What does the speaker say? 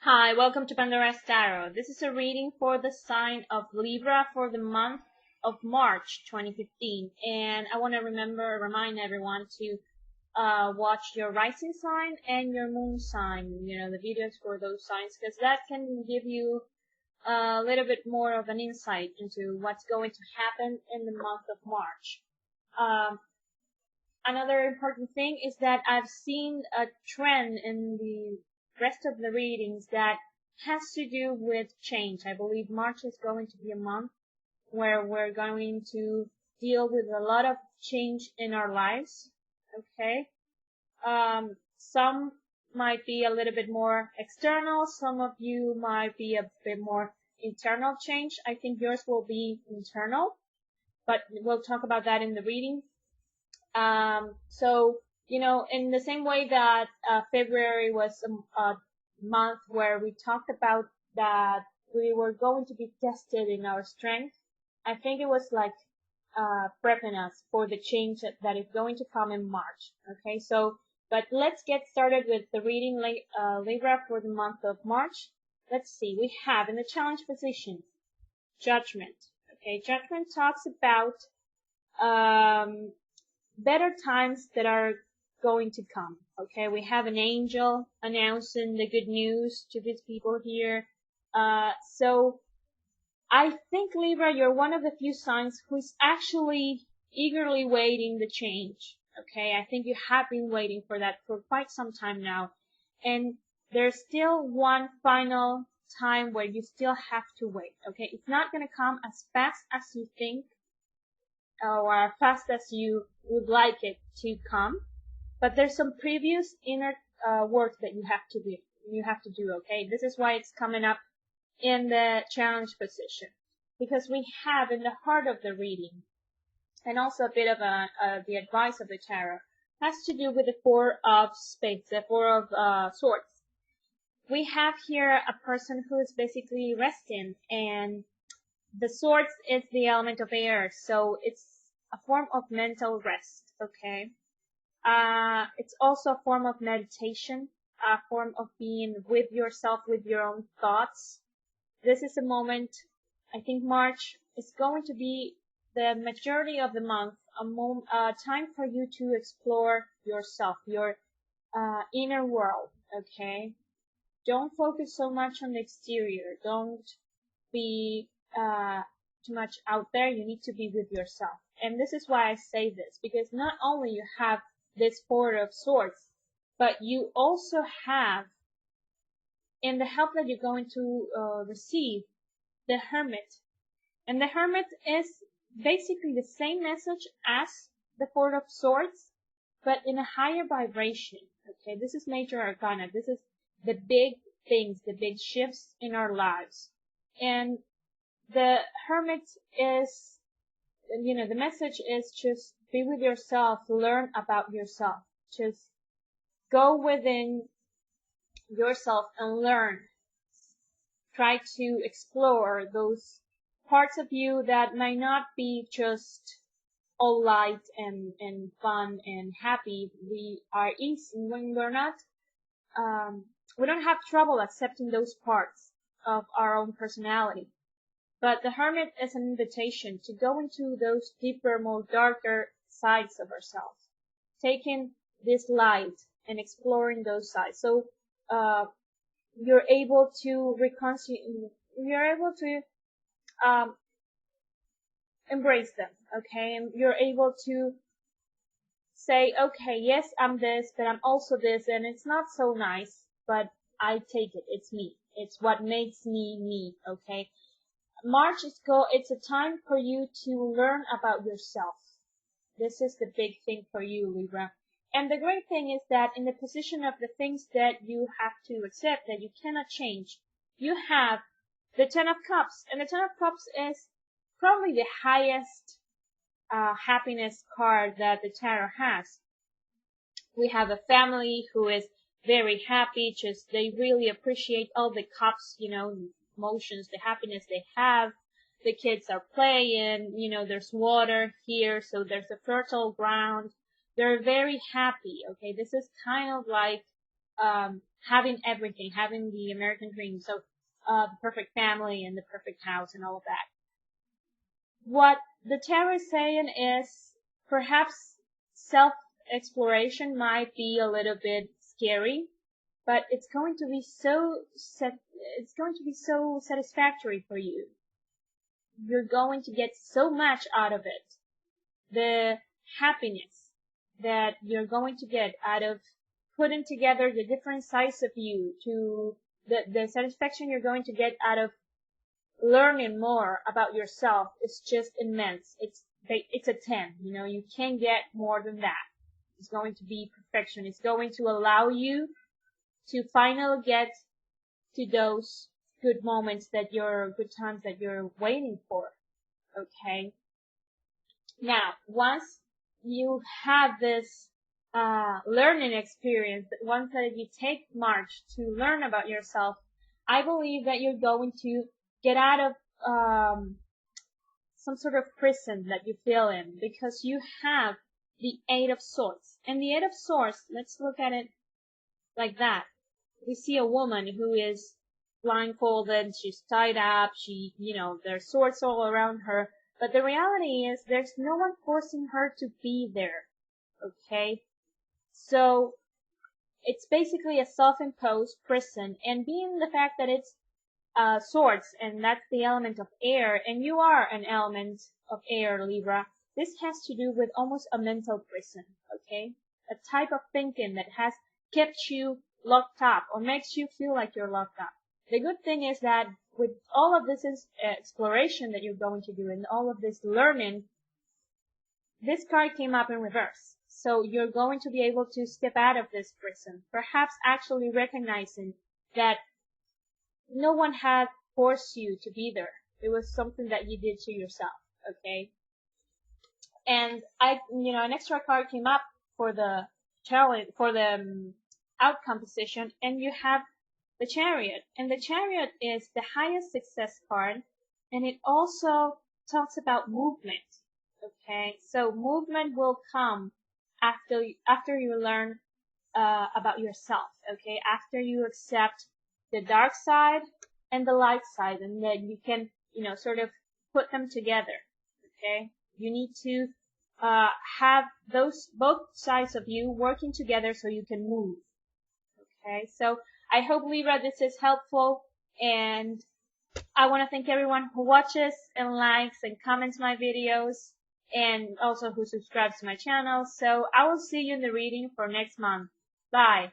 Hi, welcome to Pandora's Tarot. This is a reading for the sign of Libra for the month of March 2015. And I want to remind everyone to watch your rising sign and your moon sign, the videos for those signs, because that can give you a little bit more of an insight into what's going to happen in the month of March. Another important thing is that I've seen a trend in the rest of the readings that has to do with change. I believe March is going to be a month where we're going to deal with a lot of change in our lives. Okay. Some might be a little bit more external. Some of you might be a bit more internal change. I think yours will be internal, but we'll talk about that in the reading. In the same way that February was a month where we talked about that we were going to be tested in our strength, I think it was like prepping us for the change that is going to come in March. Okay, but let's get started with the reading Libra for the month of March. Let's see, we have in the challenge position, Judgment. Okay, Judgment talks about better times that are going to come. Okay, we have an angel announcing the good news to these people here. So I think, Libra, you're one of the few signs who's actually eagerly waiting the change. Okay, I think you have been waiting for that for quite some time now. And there's still one final time where you still have to wait. Okay, it's not going to come as fast as you think or as fast as you would like it to come, but there's some previous inner work that you have to do. Okay, this is why it's coming up in the challenge position, because we have in the heart of the reading, and also a bit of the advice of the tarot has to do with the Four of Spades, the Four of Swords. We have here a person who is basically resting, and the swords is the element of air, so it's a form of mental rest. Okay. It's also a form of meditation, a form of being with yourself, with your own thoughts. This is a moment, I think March is going to be the majority of the month, a time for you to explore yourself, your inner world. Okay. Don't focus so much on the exterior. Don't be too much out there. You need to be with yourself. And this is why I say this, because not only you have this Four of Swords, but you also have, in the help that you're going to receive, the Hermit. And the Hermit is basically the same message as the Four of Swords, but in a higher vibration. Okay, this is Major Arcana. This is the big things, the big shifts in our lives. And the Hermit is, the message is just be with yourself, learn about yourself. Just go within yourself and learn. Try to explore those parts of you that might not be just all light and fun and happy. We are easy when we're not, we don't have trouble accepting those parts of our own personality. But the Hermit is an invitation to go into those deeper, more darker sides of ourselves, taking this light and exploring those sides. So you're able to you're able to embrace them, okay? And you're able to say, okay, yes, I'm this, but I'm also this, and it's not so nice, but I take it. It's me. It's what makes me me, okay? March it's a time for you to learn about yourself. This is the big thing for you, Libra. And the great thing is that in the position of the things that you have to accept, that you cannot change, you have the Ten of Cups. And the Ten of Cups is probably the highest happiness card that the tarot has. We have a family who is very happy, just they really appreciate all the cups, emotions, the happiness they have. The kids are playing, there's water here, so there's a fertile ground. They're very happy. Okay, this is kind of like having everything, having the American dream. So, the perfect family and the perfect house and all of that. What the tarot is saying is perhaps self-exploration might be a little bit scary, but it's going to be so satisfactory for you. You're going to get so much out of it. The happiness that you're going to get out of putting together the different sides of you, to the satisfaction you're going to get out of learning more about yourself is just immense. It's a 10, you can't get more than that. It's going to be perfection. It's going to allow you to finally get to those good moments good times that you're waiting for. Okay? Now, once you have this learning experience, once that you take March to learn about yourself, I believe that you're going to get out of some sort of prison that you feel in, because you have the Eight of Swords. And the Eight of Swords, let's look at it like that. We see a woman who is blindfolded, she's tied up, there's swords all around her, but the reality is there's no one forcing her to be there, okay? So, it's basically a self-imposed prison, and being the fact that it's swords, and that's the element of air, and you are an element of air, Libra, this has to do with almost a mental prison, okay? A type of thinking that has kept you locked up, or makes you feel like you're locked up. The good thing is that with all of this exploration that you're going to do, and all of this learning, this card came up in reverse. So you're going to be able to step out of this prison, perhaps actually recognizing that no one had forced you to be there. It was something that you did to yourself, okay? And an extra card came up for the challenge, for the outcome position, and you have the Chariot. And the Chariot is the highest success card, and it also talks about movement, okay? So movement will come after you learn about yourself, okay? After you accept the dark side and the light side, and then you can, sort of put them together, okay? You need to have both sides of you working together so you can move, okay? So I hope, Libra, this is helpful, and I want to thank everyone who watches and likes and comments my videos, and also who subscribes to my channel. So I will see you in the reading for next month. Bye.